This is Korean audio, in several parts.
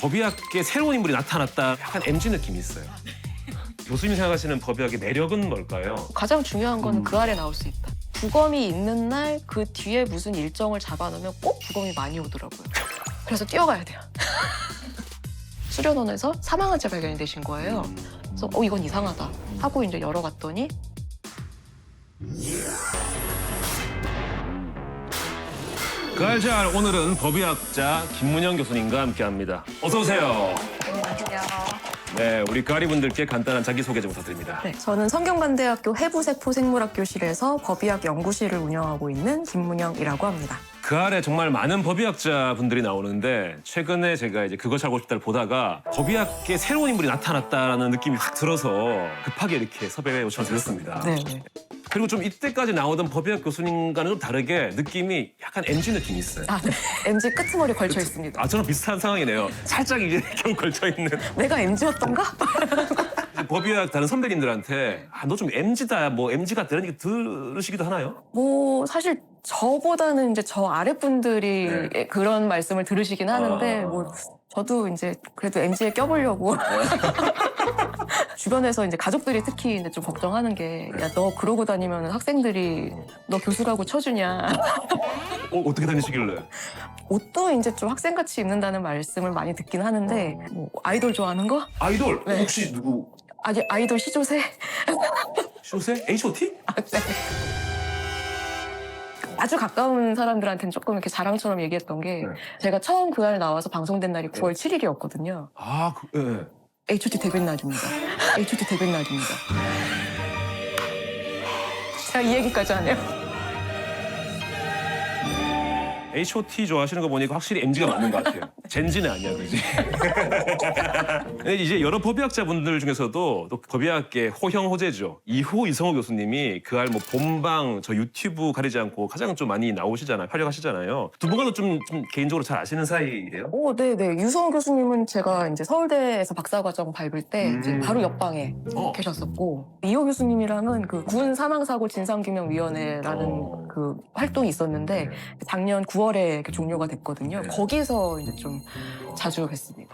법의학계 새로운 인물이 나타났다. 약간 MG 느낌이 있어요. 교수님이 생각하시는 법의학의 매력은 뭘까요? 가장 중요한 거는 그 아래 나올 수 있다. 부검이 있는 날 그 뒤에 무슨 일정을 잡아놓으면 꼭 부검이 많이 오더라고요. 그래서 뛰어가야 돼요. 수련원에서 사망한 채 발견이 되신 거예요. 그래서 이건 이상하다 하고 이제 열어봤더니 그알잘 오늘은 법의학자 김문영 교수님과 함께합니다. 어서 오세요. 안녕하세요. 네, 우리 그아리 분들께 간단한 자기소개 좀 부탁드립니다. 네, 저는 성균관대학교 해부세포생물학교실에서 법의학 연구실을 운영하고 있는 김문영이라고 합니다. 그 아래 정말 많은 법의학자 분들이 나오는데 최근에 제가 이제 그것이 알고 싶다를 보다가 법의학계 새로운 인물이 나타났다라는 느낌이 확 들어서 급하게 이렇게 섭외 요청을 드렸습니다. 네. 그리고 좀 이때까지 나오던 법의학 교수님과는 좀 다르게 느낌이 약간 MG 느낌이 있어요. 네. MG 끄트머리 걸쳐 있습니다. 저랑 비슷한 상황이네요. 살짝 이게 좀 걸쳐 있는. 내가 MG였던가? 법의학 다른 선배님들한테 너 좀 MG다, 뭐 MG 같다 이런 얘기 들으시기도 하나요? 뭐 사실 저보다는 이제 저 아랫분들이 그런 말씀을 들으시긴 하는데 뭐 저도 이제 그래도 MG에 껴보려고 주변에서 이제 가족들이 특히 이제 좀 걱정하는 게 야, 너 그러고 다니면 학생들이 너 교수라고 쳐주냐. 어떻게 다니시길래? 옷도 이제 좀 학생같이 입는다는 말씀을 많이 듣긴 하는데 뭐 아이돌 좋아하는 거? 아이돌? 네. 혹시 누구? 아이돌 시조새? 쇼세? H.O.T? 네. 아주 가까운 사람들한테는 조금 이렇게 자랑처럼 얘기했던 게 제가 처음 그날 나와서 방송된 날이 9월 7일이었거든요. H.O.T 데뷔 날입니다. H.O.T 데뷔 날입니다. 제가 이 얘기까지 하네요. H.O.T 좋아하시는 거 보니까 확실히 MG가 맞는 것 같아요. 젠지는 아니야, 그지? 이제 여러 법의학자분들 중에서도 또 법의학계 호형 호재죠. 이후 이성호 교수님이 그알 뭐 본방 저 유튜브 가리지 않고 가장 좀 많이 나오시잖아요. 활약하시잖아요. 두 분과도 좀 개인적으로 잘 아시는 사이예요? 네네. 유성호 교수님은 제가 이제 서울대에서 박사과정 밟을 때 이제 바로 옆방에 계셨었고, 이호 교수님이랑은 그 군 사망사고 진상규명위원회라는 그 활동이 있었는데 작년 9월에 종료가 됐거든요. 거기서 이제 좀 자주 뵀습니다.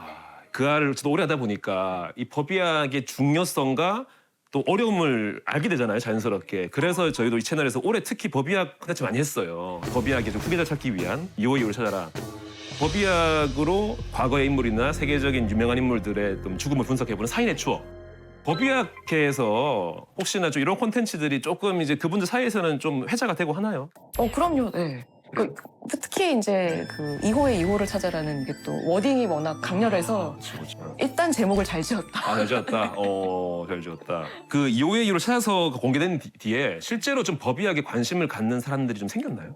그알을 저도 오래 하다 보니까 이 법의학의 중요성과 또 어려움을 알게 되잖아요, 자연스럽게. 그래서 저희도 이 채널에서 올해 특히 법의학 콘텐츠 많이 했어요. 법의학의 좀 후계자 찾기 위한 이호의 이유를 찾아라. 법의학으로 과거의 인물이나 세계적인 유명한 인물들의 좀 죽음을 분석해보는 사인의 추억. 법의학계에서 혹시나 좀 이런 콘텐츠들이 조금 이제 그분들 사이에서는 좀 회자가 되고 하나요? 그럼요. 네. 특히 이제 그 2호의 2호를 찾아라는 게 또 워딩이 워낙 강렬해서 일단 제목을 잘 지었다. 잘 지었다. 잘 지었다. 그 2호의 이유를 찾아서 공개된 뒤에 실제로 좀 법의학에 관심을 갖는 사람들이 좀 생겼나요?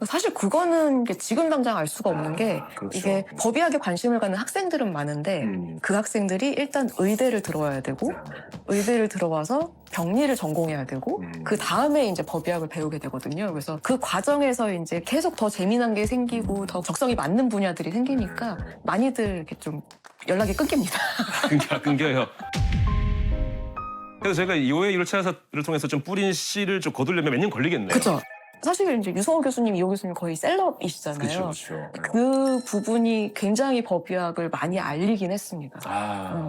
사실 그거는 지금 당장 알 수가 없는 게 그렇죠. 이게 법의학에 관심을 갖는 학생들은 많은데 그 학생들이 일단 의대를 들어와야 되고 의대를 들어와서 병리를 전공해야 되고 그 다음에 이제 법의학을 배우게 되거든요. 그래서 그 과정에서 이제 계속 더 재미난 게 생기고 더 적성이 맞는 분야들이 생기니까 많이들 이렇게 좀 연락이 끊깁니다. 끊겨요. 그래서 제가 2호의 이유를 찾아서를 통해서 좀 뿌린 씨를 좀 거두려면 몇 년 걸리겠네요. 그렇죠. 사실 이제 유성호 교수님, 이호 교수님 거의 셀럽이시잖아요. 그렇죠. 그 부분이 굉장히 법의학을 많이 알리긴 했습니다.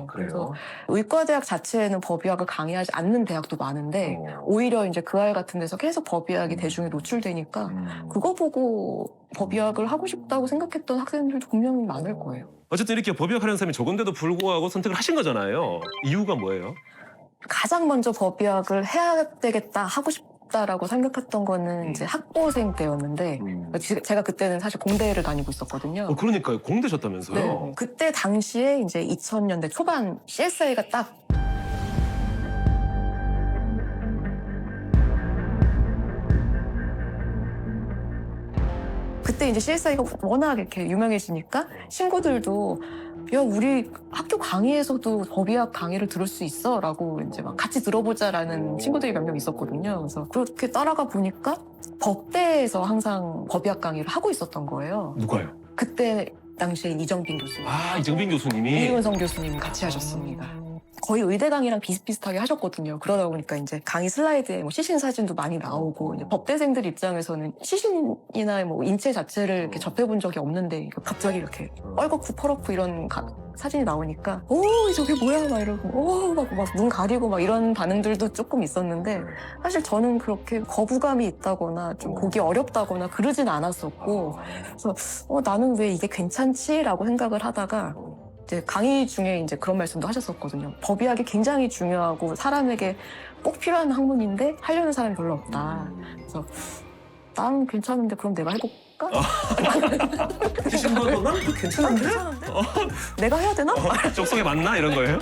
그래서 의과대학 자체에는 법의학을 강의하지 않는 대학도 많은데 오히려 이제 그알 같은 데서 계속 법의학이 대중에 노출되니까 그거 보고 법의학을 하고 싶다고 생각했던 학생들도 분명히 많을 거예요. 어쨌든 이렇게 법의학 하는 사람이 적은데도 불구하고 선택을 하신 거잖아요. 이유가 뭐예요? 가장 먼저 법의학을 해야 되겠다, 하고 싶다라고 생각했던 거는 이제 학부생 때였는데 제가 그때는 사실 공대를 다니고 있었거든요. 그러니까요. 공대셨다면서요? 네. 그때 당시에 이제 2000년대 초반 CSI가 딱 그때 이제 CSI가 워낙 이렇게 유명해지니까 친구들도 야, 우리 학교 강의에서도 법의학 강의를 들을 수 있어? 라고 이제 막 같이 들어보자라는 친구들이 몇 명 있었거든요. 그래서 그렇게 따라가 보니까 법대에서 항상 법의학 강의를 하고 있었던 거예요. 누가요? 그때 당시에 이정빈 교수님, 이정빈 교수님이. 이은성 교수님 같이 하셨습니다. 거의 의대 강의랑 비슷비슷하게 하셨거든요. 그러다 보니까 이제 강의 슬라이드에 뭐 시신 사진도 많이 나오고 이제 법대생들 입장에서는 시신이나 뭐 인체 자체를 이렇게 접해본 적이 없는데 갑자기 이렇게 뻘겋고 퍼렇고 이런 사진이 나오니까 오 저게 뭐야 막 이러고 막 눈 가리고 막 이런 반응들도 조금 있었는데 사실 저는 그렇게 거부감이 있다거나 좀 보기 어렵다거나 그러진 않았었고 그래서 나는 왜 이게 괜찮지라고 생각을 하다가 이제 강의 중에 이제 그런 말씀도 하셨었거든요. 법의학이 굉장히 중요하고 사람에게 꼭 필요한 학문인데 하려는 사람이 별로 없다. 그래서 난 괜찮은데 그럼 내가 해볼까? 시신도 난 괜찮은데? 내가 해야 되나? 적성에 맞나 이런 거예요?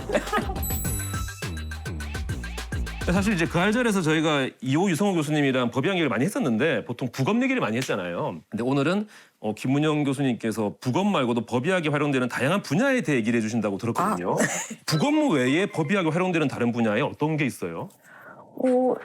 사실 이제 그 알절에서 저희가 이호 유성호 교수님이랑 법의학 얘기를 많이 했었는데 보통 부검 얘기를 많이 했잖아요. 근데 오늘은 김문영 교수님께서 부검 말고도 법의학이 활용되는 다양한 분야에 대해 얘기를 해주신다고 들었거든요. 부검 외에 법의학이 활용되는 다른 분야에 어떤 게 있어요?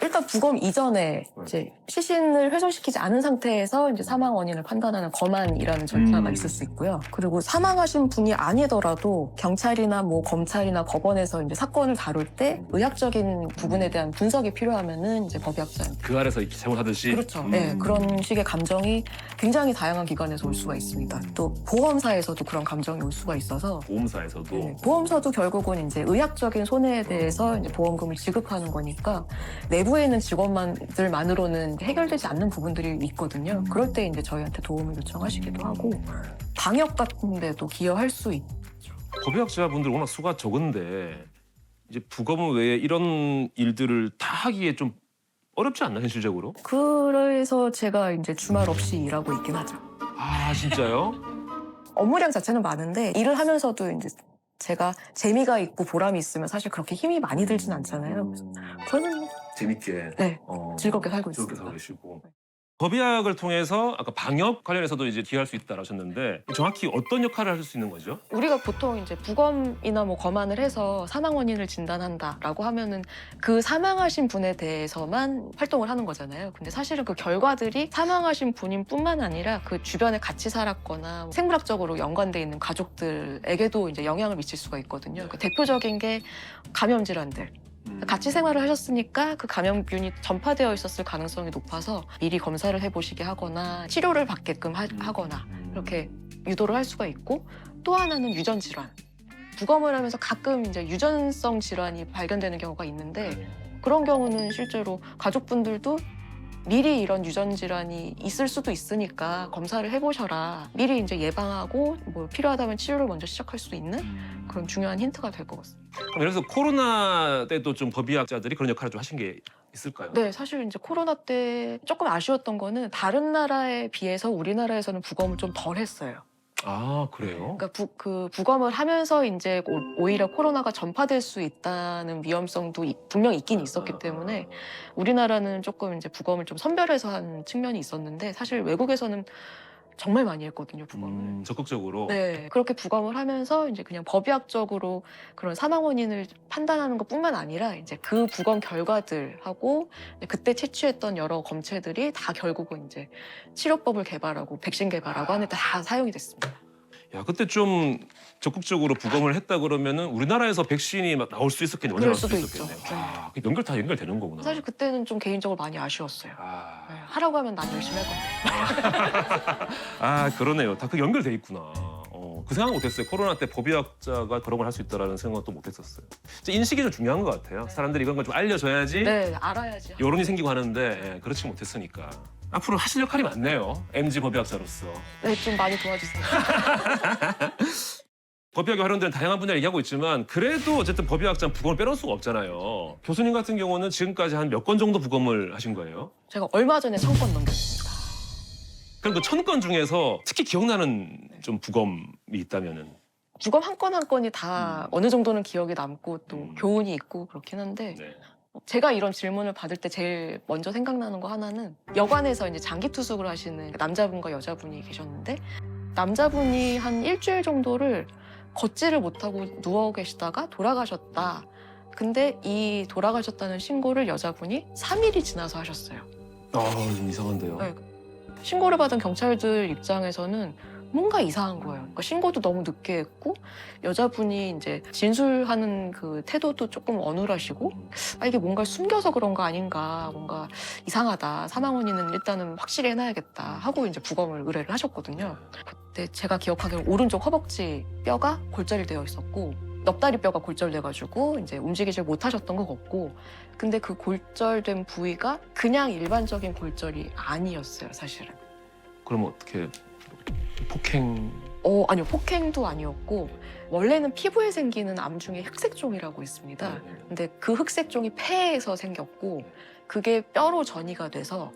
일단 부검 이전에 이제 시신을 훼손시키지 않은 상태에서 이제 사망 원인을 판단하는 검안이라는 절차가 있을 수 있고요. 그리고 사망하신 분이 아니더라도 경찰이나 뭐 검찰이나 법원에서 이제 사건을 다룰 때 의학적인 부분에 대한 분석이 필요하면은 이제 법의학자한테 그 아래서 이렇게 잘못하듯이. 그렇죠. 네, 그런 식의 감정이 굉장히 다양한 기관에서 올 수가 있습니다. 또 보험사에서도 그런 감정이 올 수가 있어서 보험사에서도. 네, 보험사도 결국은 이제 의학적인 손해에 대해서 이제 보험금을 지급하는 거니까 내부에 있는 직원들만으로는 해결되지 않는 부분들이 있거든요. 그럴 때 이제 저희한테 도움을 요청하시기도 하고 방역 같은 데도 기여할 수 있죠. 법의학자분들 워낙 수가 적은데 이제 부검 외에 이런 일들을 다 하기에 좀 어렵지 않나 현실적으로? 그래서 제가 이제 주말 없이 일하고 있긴 하죠. 아 진짜요? 업무량 자체는 많은데 일을 하면서도 이제 제가 재미가 있고 보람이 있으면 사실 그렇게 힘이 많이 들진 않잖아요. 저는 재밌게. 네, 즐겁게 살고 즐겁게 있습니다. 살고 계시고. 법의학을 통해서 아까 방역 관련해서도 이제 기여할 수 있다고 하셨는데 정확히 어떤 역할을 할 수 있는 거죠? 우리가 보통 이제 부검이나 뭐 검안을 해서 사망 원인을 진단한다라고 하면은 그 사망하신 분에 대해서만 활동을 하는 거잖아요. 근데 사실은 그 결과들이 사망하신 분인뿐만 아니라 그 주변에 같이 살았거나 생물학적으로 연관돼 있는 가족들에게도 이제 영향을 미칠 수가 있거든요. 그 대표적인 게 감염 질환들. 같이 생활을 하셨으니까 그 감염균이 전파되어 있었을 가능성이 높아서 미리 검사를 해보시게 하거나 치료를 받게끔 하거나 이렇게 유도를 할 수가 있고 또 하나는 유전 질환. 부검을 하면서 가끔 이제 유전성 질환이 발견되는 경우가 있는데 그런 경우는 실제로 가족분들도 미리 이런 유전 질환이 있을 수도 있으니까 검사를 해보셔라. 미리 이제 예방하고 뭐 필요하다면 치료를 먼저 시작할 수 있는 그런 중요한 힌트가 될 것 같습니다. 그럼 예를 들어서 코로나 때도 좀 법의학자들이 그런 역할을 좀 하신 게 있을까요? 네, 사실 이제 코로나 때 조금 아쉬웠던 거는 다른 나라에 비해서 우리나라에서는 부검을 좀 덜 했어요. 아 그래요? 그러니까 부검을 하면서 이제 오히려 코로나가 전파될 수 있다는 위험성도 분명 있긴 있었기 때문에 우리나라는 조금 이제 부검을 좀 선별해서 한 측면이 있었는데 사실 외국에서는 정말 많이 했거든요, 부검을. 적극적으로. 네, 그렇게 부검을 하면서 이제 그냥 법의학적으로 그런 사망 원인을 판단하는 것뿐만 아니라 이제 그 부검 결과들하고 그때 채취했던 여러 검체들이 다 결국은 이제 치료법을 개발하고 백신 개발하고 하는 데 다 사용이 됐습니다. 야 그때 좀 적극적으로 부검을 했다 그러면은 우리나라에서 백신이 막 나올 수 있었겠네. 그럴 나올 수도 있었겠네. 있죠. 아, 다 연결되는 거구나. 사실 그때는 좀 개인적으로 많이 아쉬웠어요. 아, 네, 하라고 하면 난 열심히 할 건데. 아 그러네요. 다 그 연결돼 있구나. 그 생각 못했어요. 코로나 때 법의학자가 그런 걸 할 수 있다라는 생각도 못했었어요. 진짜 인식이 좀 중요한 것 같아요. 사람들이 이런 걸 좀 알려줘야지 네, 알아야지. 여론이 생기고 하는데 그렇지 못했으니까. 앞으로 하실 역할이 많네요. MG 법의학자로서. 네, 좀 많이 도와주세요. 법의학이 활용되는 다양한 분야를 얘기하고 있지만 그래도 어쨌든 법의학자는 부검을 빼놓을 수가 없잖아요. 교수님 같은 경우는 지금까지 한 몇 건 정도 부검을 하신 거예요? 제가 얼마 전에 1000건 넘겼습니다. 그럼 그 1000건 중에서 특히 기억나는 좀 부검이 있다면은? 부검 한 건 한 건이 다 어느 정도는 기억에 남고 또 교훈이 있고 그렇긴 한데 네. 제가 이런 질문을 받을 때 제일 먼저 생각나는 거 하나는 여관에서 이제 장기 투숙을 하시는 남자분과 여자분이 계셨는데 남자분이 한 일주일 정도를 걷지를 못하고 누워 계시다가 돌아가셨다. 근데 이 돌아가셨다는 신고를 여자분이 3일이 지나서 하셨어요. 좀 이상한데요. 네. 신고를 받은 경찰들 입장에서는 뭔가 이상한 거예요. 그러니까 신고도 너무 늦게 했고 여자분이 이제 진술하는 그 태도도 조금 어눌하시고 아, 이게 뭔가 숨겨서 그런 거 아닌가, 뭔가 이상하다. 사망 원인은 일단은 확실히 해놔야겠다 하고 이제 부검을 의뢰를 하셨거든요. 그때 제가 기억하기로 오른쪽 허벅지 뼈가 골절이 되어 있었고 넉다리 뼈가 골절돼가지고 이제 움직이질 못하셨던 것 같고, 근데 그 골절된 부위가 그냥 일반적인 골절이 아니었어요, 사실은. 그럼 어떻게 폭행? 아니요, 폭행도 아니었고 원래는 피부에 생기는 암 중에 흑색종이라고 있습니다. 근데 그 흑색종이 폐에서 생겼고 그게 뼈로 전이가 돼서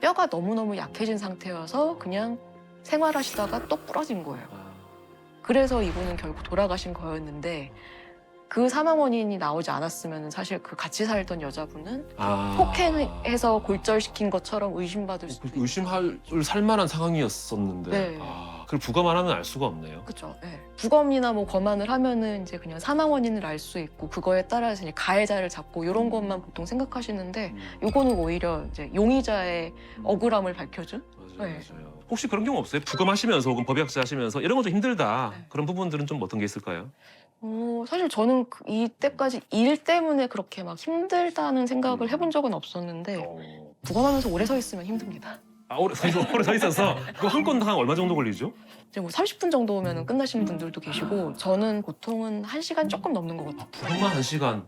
뼈가 너무너무 약해진 상태여서 그냥 생활하시다가 또 부러진 거예요. 그래서 이분은 결국 돌아가신 거였는데 그 사망 원인이 나오지 않았으면 사실 그 같이 살던 여자분은 폭행해서 골절시킨 것처럼 의심받을 수도 있고. 의심할 살만한 상황이었었는데. 네. 그걸 부검 안 하면 알 수가 없네요. 그렇죠. 네. 부검이나 뭐 검안을 하면은 이제 그냥 사망 원인을 알 수 있고 그거에 따라서 이제 가해자를 잡고 이런 것만 보통 생각하시는데 요거는 오히려 이제 용의자의 억울함을 밝혀준. 맞아요, 네. 맞아요. 혹시 그런 경우 없어요? 부검하시면서 혹은 법의학자 하시면서 이런 거 좀 힘들다. 네. 그런 부분들은 좀 어떤 게 있을까요? 사실 저는 이때까지 일 때문에 그렇게 막 힘들다는 생각을 해본 적은 없었는데 부검하면서 오래 서 있으면 힘듭니다. 오래 서 있어서 그 한 건 한 얼마 정도 걸리죠? 이제 뭐 30분 정도면 끝나시는 분들도 계시고 저는 보통은 1시간 조금 넘는 것 같아요. 부검만 1시간.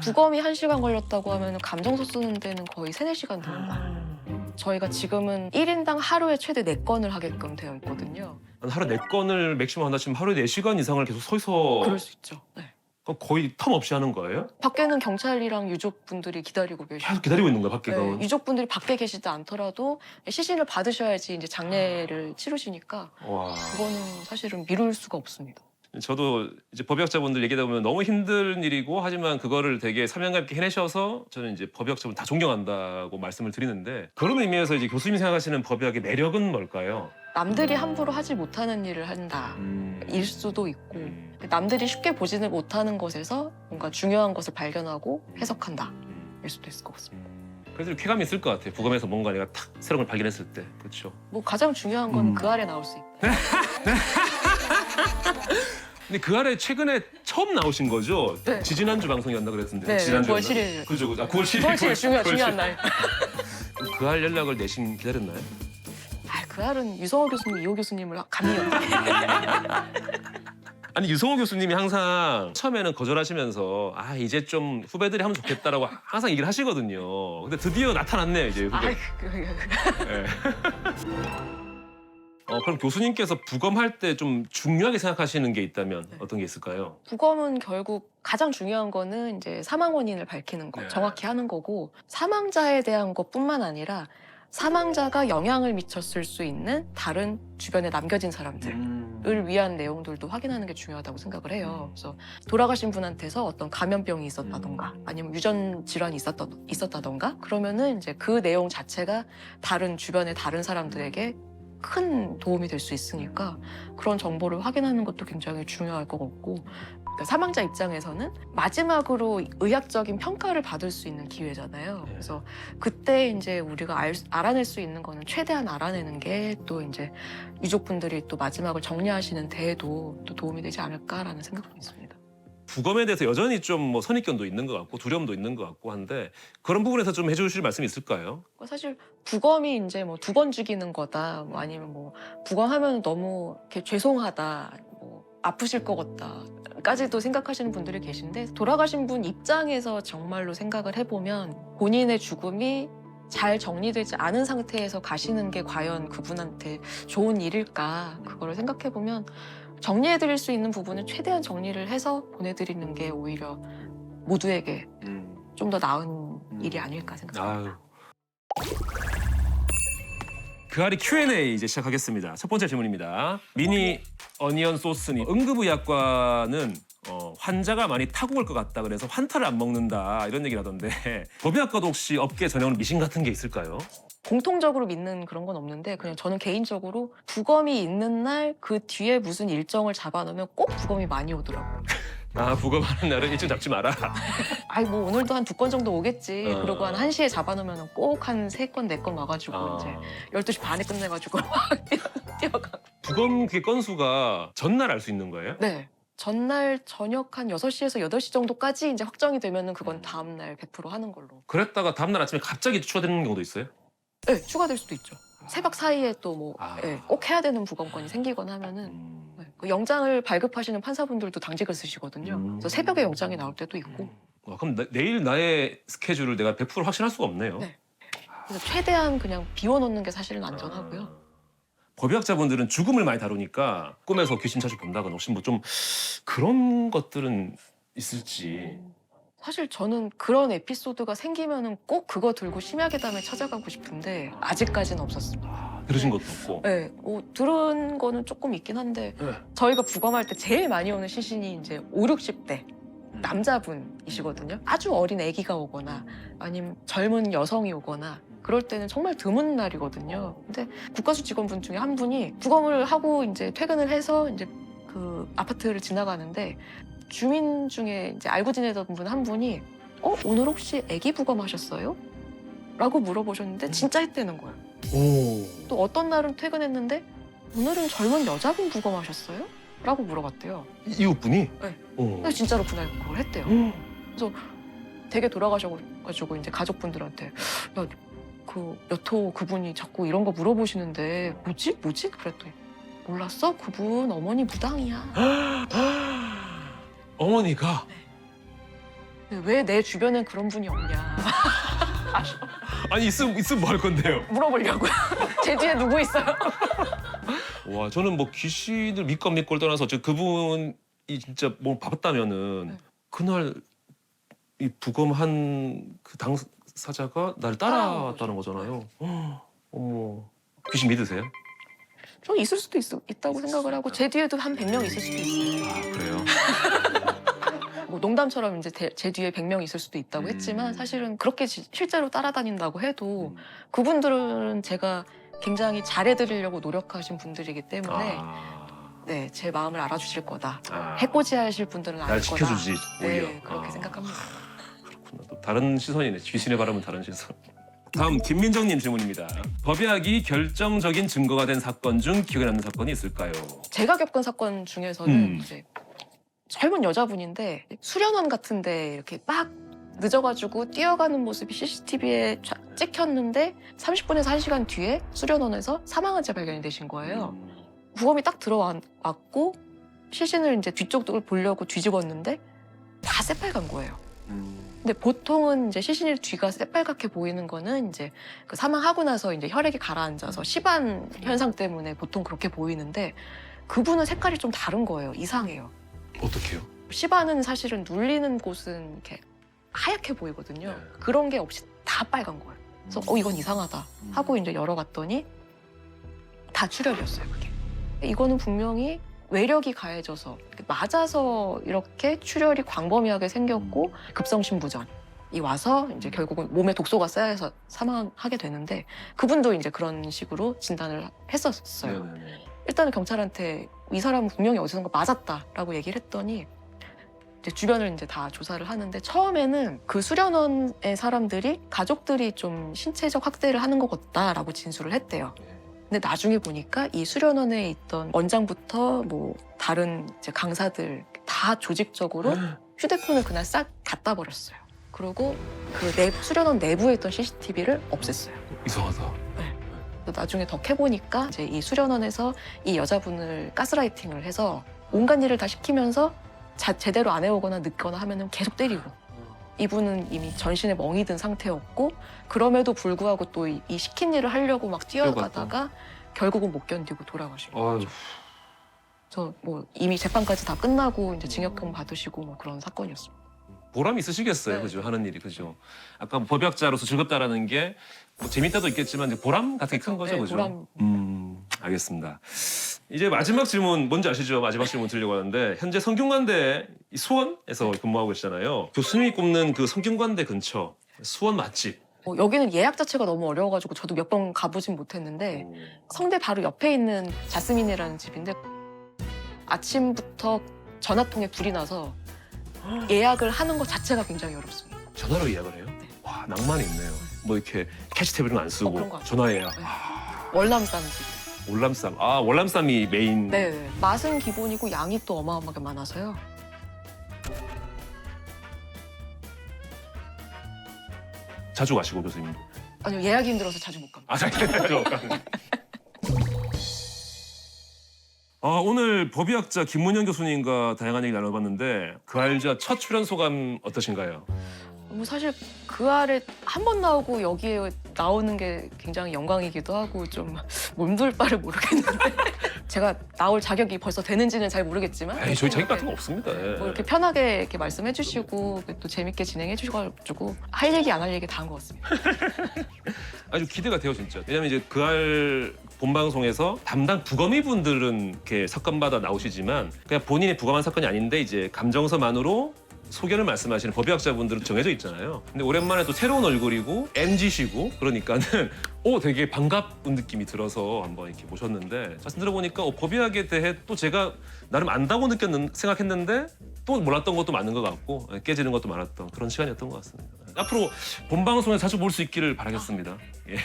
부검이 1시간 걸렸다고 하면 감정서 쓰는 데는 거의 3, 4시간 드는다. 저희가 지금은 1인당 하루에 최대 4건을 하게끔 되어 있거든요. 하루 4건을 맥시멈 한다 치면 하루에 4시간 이상을 계속 서서 그럴 수 있죠. 네. 거의 텀 없이 하는 거예요? 밖에는 경찰이랑 유족분들이 기다리고 계시고 계속 기다리고 있는 거야, 밖에 네, 가면? 유족분들이 밖에 계시지 않더라도 시신을 받으셔야지 이제 장례를 치르시니까 와. 그거는 사실은 미룰 수가 없습니다. 저도 이제 법의학자분들 얘기하다 보면 너무 힘든 일이고 하지만 그거를 되게 사명감 있게 해내셔서 저는 이제 법의학자분 다 존경한다고 말씀을 드리는데 그런 의미에서 이제 교수님이 생각하시는 법의학의 매력은 뭘까요? 남들이 함부로 하지 못하는 일을 한다. 일 수도 있고 남들이 쉽게 보지는 못하는 것에서 뭔가 중요한 것을 발견하고 해석한다. 일 수도 있을 것 같습니다. 그래서 쾌감이 있을 것 같아요. 부검에서 뭔가 내가 탁 새로운 걸 발견했을 때. 그렇죠. 뭐 가장 중요한 건 그 아래 나올 수 있다. 근데 그 아래 최근에 처음 나오신 거죠? 네. 지지난주 방송이었나 그랬는데. 네, 지난주 9월 7일. 그죠, 그죠. 9월 7일. 9월 7일 중요한 날. 그 알 연락을 내심 기다렸나요? 그 알은 유성호 교수님, 이호 교수님을 감히 어떻게. 아니 유성호 교수님이 항상 처음에는 거절하시면서 이제 좀 후배들이 하면 좋겠다라고 항상 얘기를 하시거든요. 근데 드디어 나타났네요, 이제 후배. 네. 그럼 교수님께서 부검할 때 좀 중요하게 생각하시는 게 있다면 어떤 게 있을까요? 부검은 결국 가장 중요한 거는 이제 사망 원인을 밝히는 거, 네. 정확히 하는 거고 사망자에 대한 것뿐만 아니라 사망자가 영향을 미쳤을 수 있는 다른 주변에 남겨진 사람들을 위한 내용들도 확인하는 게 중요하다고 생각을 해요. 그래서 돌아가신 분한테서 어떤 감염병이 있었다던가 아니면 유전 질환이 있었다던가 그러면은 이제 그 내용 자체가 다른 주변의 다른 사람들에게 큰 도움이 될 수 있으니까 그런 정보를 확인하는 것도 굉장히 중요할 것 같고 그러니까 사망자 입장에서는 마지막으로 의학적인 평가를 받을 수 있는 기회잖아요. 그래서 그때 이제 우리가 알아낼 수 있는 거는 최대한 알아내는 게 또 이제 유족분들이 또 마지막을 정리하시는 데에도 또 도움이 되지 않을까라는 생각도 있습니다. 부검에 대해서 여전히 좀 뭐 선입견도 있는 것 같고 두려움도 있는 것 같고 한데 그런 부분에서 좀 해주실 말씀이 있을까요? 사실 부검이 이제 뭐 2번 죽이는 거다, 뭐 아니면 뭐 부검하면 너무 이렇게 죄송하다, 뭐 아프실 것 같다까지도 생각하시는 분들이 계신데 돌아가신 분 입장에서 정말로 생각을 해보면 본인의 죽음이 잘 정리되지 않은 상태에서 가시는 게 과연 그분한테 좋은 일일까 그거를 생각해보면 정리해드릴 수 있는 부분은 최대한 정리를 해서 보내드리는 게 오히려 모두에게 좀 더 나은 일이 아닐까 생각합니다. 그 알이 Q&A 이제 시작하겠습니다. 첫 번째 질문입니다. 미니 어니언 소스님, 응급의학과는 환자가 많이 타고 올 것 같다 그래서 환타를 안 먹는다 이런 얘기를 하던데 법의학과도 혹시 업계 전형으로 미신 같은 게 있을까요? 공통적으로 믿는 그런 건 없는데 그냥 저는 개인적으로 부검이 있는 날 그 뒤에 무슨 일정을 잡아놓으면 꼭 부검이 많이 오더라고요. 부검하는 날은 일정 잡지 마라. 뭐 오늘도 한 2건 정도 오겠지. 그리고 한 1시에 잡아놓으면 꼭 한 3건, 4건 와가지고 이제 12시 반에 끝내가지고 막 뛰어가. 부검 그 건수가 전날 알 수 있는 거예요? 네. 전날 저녁 한 6시에서 8시 정도까지 이제 확정이 되면은 그건 다음날 100% 하는 걸로. 그랬다가 다음날 아침에 갑자기 추가되는 경우도 있어요? 네, 추가될 수도 있죠. 새벽 사이에 또 뭐 아. 꼭 해야 되는 부검건이 생기거나 하면은 네, 그 영장을 발급하시는 판사분들도 당직을 쓰시거든요. 그래서 새벽에 영장이 나올 때도 있고. 그럼 내일 나의 스케줄을 내가 100% 확신할 수가 없네요. 네. 그래서 최대한 그냥 비워놓는 게 사실은 안전하고요. 법의학자분들은 죽음을 많이 다루니까 꿈에서 귀신 자주 본다거나 혹시 뭐 좀 그런 것들은 있을지. 사실 저는 그런 에피소드가 생기면은 꼭 그거 들고 심야괴담에 찾아가고 싶은데 아직까지는 없었습니다. 들으신 것도 없고. 네, 뭐 들은 거는 조금 있긴 한데 네. 저희가 부검할 때 제일 많이 오는 시신이 이제 5, 60대 남자분이시거든요. 아주 어린 아기가 오거나 아니면 젊은 여성이 오거나 그럴 때는 정말 드문 날이거든요. 근데 국가수 직원분 중에 한 분이 부검을 하고 이제 퇴근을 해서 이제 그 아파트를 지나가는데 주민 중에 이제 알고 지내던 분 한 분이 오늘 혹시 아기 부검하셨어요? 라고 물어보셨는데 진짜 했다는 거예요. 오. 또 어떤 날은 퇴근했는데 오늘은 젊은 여자분 부검하셨어요? 라고 물어봤대요. 이웃분이? 네. 오. 근데 진짜로 그날 그걸 했대요. 그래서 되게 돌아가셔가지고 이제 가족분들한테 야, 그 몇 호 그분이 자꾸 이런 거 물어보시는데 뭐지? 그랬더니 몰랐어? 그분 어머니 무당이야. 어머니가 왜 내 주변엔 그런 분이 없냐. 아니 있으면 뭐 할 건데요? 물어보려고요. 제 뒤에 누구 있어요? 와 저는 뭐 귀신을 믿고 안 믿고를 떠나서 저 그분이 진짜 뭘 봤다면은 네. 그날 이 부검한 그 당사자가 나를 따라왔다는 거잖아요. 어머 귀신 믿으세요? 저 있을 수도 있다고 생각을 하고 제 뒤에도 한 100명 있을 수도 있어요. 아 그래요? 뭐 농담처럼 이제 제 뒤에 100명 있을 수도 있다고 했지만 사실은 그렇게 실제로 따라다닌다고 해도 그분들은 제가 굉장히 잘해드리려고 노력하신 분들이기 때문에 네, 제 마음을 알아주실 거다. 해코지하실 분들은 알 날 거다. 지켜주지 오히려. 네, 그렇게 생각합니다. 그렇구나. 또 다른 시선이네. 귀신의 바람은 다른 시선. 다음 김민정님 질문입니다. 법의학이 결정적인 증거가 된 사건 중 기억에 남는 사건이 있을까요? 제가 겪은 사건 중에서는 이제 젊은 여자분인데 수련원 같은데 이렇게 막 늦어가지고 뛰어가는 모습이 CCTV에 찍혔는데 30분에서 1시간 뒤에 수련원에서 사망한 채 발견이 되신 거예요. 부검이 딱 들어왔고 시신을 이제 뒤쪽을 보려고 뒤집었는데 다 새빨간 거예요. 근데 보통은 이제 시신의 뒤가 새빨갛게 보이는 거는 이제 그 사망하고 나서 이제 혈액이 가라앉아서 시반 현상 때문에 보통 그렇게 보이는데 그분은 색깔이 좀 다른 거예요. 이상해요. 어떻게요? 시반은 사실은 눌리는 곳은 이렇게 하얗게 보이거든요. 네. 그런 게 없이 다 빨간 거예요. 그래서 이건 이상하다 하고 이제 열어봤더니 다 출혈이었어요. 그게. 이거는 분명히 외력이 가해져서 맞아서 이렇게 출혈이 광범위하게 생겼고 급성심부전이 와서 이제 결국은 몸에 독소가 쌓여서 사망하게 되는데 그분도 이제 그런 식으로 진단을 했었어요. 네네네. 일단은 경찰한테 이 사람은 분명히 어디선가 맞았다라고 얘기를 했더니 이제 주변을 이제 다 조사를 하는데 처음에는 그 수련원의 사람들이 가족들이 좀 신체적 학대를 하는 것 같다라고 진술을 했대요. 근데 나중에 보니까 이 수련원에 있던 원장부터 뭐 다른 이제 강사들 다 조직적으로 휴대폰을 그날 싹 갖다 버렸어요. 그리고 그 수련원 내부에 있던 CCTV를 없앴어요. 이상하다. 나중에 더 캐보니까 이제 이 수련원에서 이 여자분을 가스라이팅을 해서 온갖 일을 다 시키면서 제대로 안 해오거나 늦거나 하면은 계속 때리고 이분은 이미 전신에 멍이 든 상태였고 그럼에도 불구하고 또 이 시킨 일을 하려고 막 뛰어가다가 결국은 못 견디고 돌아가시고 아유. 그래서 뭐 이미 재판까지 다 끝나고 이제 징역형 받으시고 뭐 그런 사건이었습니다. 보람이 있으시겠어요, 네. 그죠? 하는 일이 그죠? 아까 법의학자로서 즐겁다라는 게 뭐 재밌다도 있겠지만 이제 보람 같은 게 큰 거죠, 네, 그죠? 보람. 알겠습니다. 이제 마지막 질문 뭔지 아시죠? 마지막 질문 드리려고 하는데 현재 성균관대 수원에서 근무하고 계시잖아요. 교수님이 꼽는 그 성균관대 근처 수원 맛집. 여기는 예약 자체가 너무 어려워가지고 저도 몇 번 가보진 못했는데 성대 바로 옆에 있는 자스민이라는 집인데 아침부터 전화통에 불이 나서 예약을 하는 것 자체가 굉장히 어렵습니다. 전화로 예약을 해요? 네. 와 낭만이 있네요. 뭐 이렇게 캐시 테이블은 안 쓰고 그런 거 같아요. 전화 예약. 네. 월남쌈 집. 월남쌈. 아, 월남쌈이 메인. 네, 맛은 기본이고 양이 또 어마어마하게 많아서요. 자주 가시고 교수님. 아니요, 예약이 힘들어서 자주 못 갑니다. 아, 자주 가시고. 오늘 법의학자 김문현 교수님과 다양한 얘기 나눠봤는데 그 알자 첫 출연 소감 어떠신가요? 뭐 사실 그 아래 한 번 나오고 여기에 나오는 게 굉장히 영광이기도 하고 좀 몸둘 바를 모르겠는데 제가 나올 자격이 벌써 되는지는 잘 모르겠지만 에이, 저희 자격 같은 거 없습니다. 뭐 이렇게 편하게 이렇게 말씀해 주시고 또 재밌게 진행해 주셔가지고 할 얘기 안 할 얘기 다 한 것 같습니다. 아주 기대가 돼요 진짜. 왜냐면 이제 그알 본방송에서 담당 부검의 분들은 이렇게 사건마다 나오시지만 그냥 본인이 부검한 사건이 아닌데 이제 감정서만으로 소견을 말씀하시는 법의학자분들은 정해져 있잖아요. 근데 오랜만에 또 새로운 얼굴이고 MG시고 그러니까는 되게 반가운 느낌이 들어서 한번 이렇게 모셨는데 말씀 들어보니까 법의학에 대해 또 제가 나름 안다고 생각했는데 또 몰랐던 것도 많은 것 같고 깨지는 것도 많았던 그런 시간이었던 것 같습니다. 앞으로 본방송에 자주 볼 수 있기를 바라겠습니다. 예.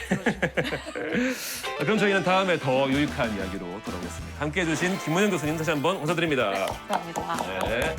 그럼 저희는 다음에 더 유익한 이야기로 돌아오겠습니다. 함께해 주신 김문현 교수님 다시 한번 감사드립니다. 감사합니다. 네.